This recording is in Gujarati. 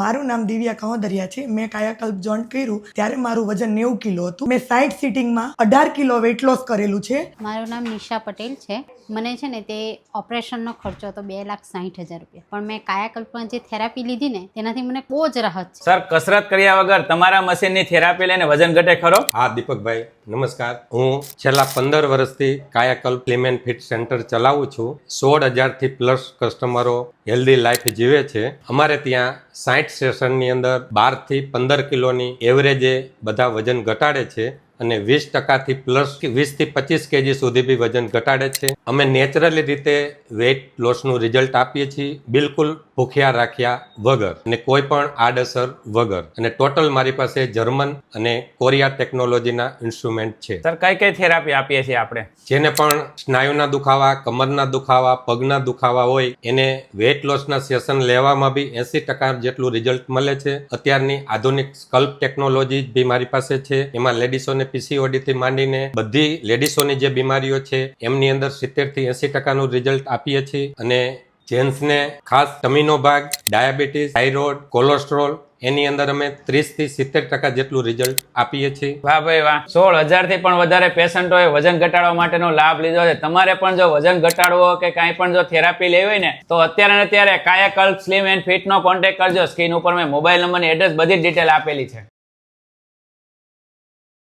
મારું નામ દિવ્યા કહોદરિયા છે। મેં કાયાકલ્પ જોઈન કર્યું ત્યારે મારું વજન 90 કિલો હતું। મેં 60 સિટિંગમાં 18 કિલો વેટ લોસ કરેલું છે। મારું નામ નિશા પટેલ છે। મને છે ને તે ઓપરેશનનો ખર્ચો હતો 2,60,000 રૂપિયા, પણ મેં કાયાકલ્પમાં જે થેરાપી લીધી ને તેનાથી મને બહુ જ રાહત છે। સર, કસરત કર્યા વગર તમારા મશીનની થેરાપી લઈને વજન ઘટે ખરો? હા દીપકભાઈ, નમસ્કાર। હું છેલ્લા 15 વર્ષથી કાયાકલ્પ સ્લિમ એન્ડ ફિટ સેન્ટર ચલાવું છું। 16,000 થી પ્લસ કસ્ટમરો હેલ્ધી લાઈફ જીવે છે। અમારે ત્યાં 60 સેશનની અંદર 12 થી 15 કિલોની એવરેજે બધા વજન ઘટાડે છે અને 20% થી પ્લસ 20 થી 25 કેજી સુધી બી વજન ઘટાડે છે। અમે નેચરલી રીતે વેઇટ લોસનું રિઝલ્ટ આપીએ છીએ, બિલકુલ ભૂખ્યા રાખ્યા વગર અને કોઈ પણ આડઅસર વગર। અને ટોટલ મારી પાસે જર્મન અને કોરિયા ટેકનોલોજીના ઇન્સ્ટ્રુમેન્ટ છે। સર, કઈ કઈ થેરાપી આપીએ છીએ આપણે? જેને પણ સ્નાયુના દુખાવા, કમરના દુખાવા, પગના દુખાવા હોય એને વેઇટ લોસના સેશન લેવામાં બી 80% જેટલું રિઝલ્ટ મળે છે। અત્યારની આધુનિક સ્કલ્પ ટેકનોલોજી બી મારી પાસે છે। એમાં લેડીસોને PCOD થી માંડીને બધી લેડીસોની જે બીમારીઓ છે એમની અંદર 70 થી 80% રિઝલ્ટ આપીએ છીએ। અને જેન્ટ્સને ખાસ ટમીનો ભાગ, ડાયાબિટીસ, થાઇરોઇડ, કોલેસ્ટ્રોલ એની અંદર અમે 30 થી 70% જેટલું રિઝલ્ટ આપીએ છીએ। વાહ ભાઈ વાહ, 16,000 થી પણ વધારે પેશન્ટોએ વજન ઘટાડવા માટેનો લાભ લીધો છે। તમારે પણ જો વજન ઘટાડવો કે કાંઈ પણ જો થેરાપી લેવી હોય ને તો અત્યારે ને અત્યારે કાયાકલ્પ સ્લિમ એન્ડ ફિટનો કોન્ટેક્ટ કરજો। સ્ક્રીન ઉપર મેં મોબાઈલ નંબરની એડ્રેસ બધી જ ડિટેલ આપેલી છે।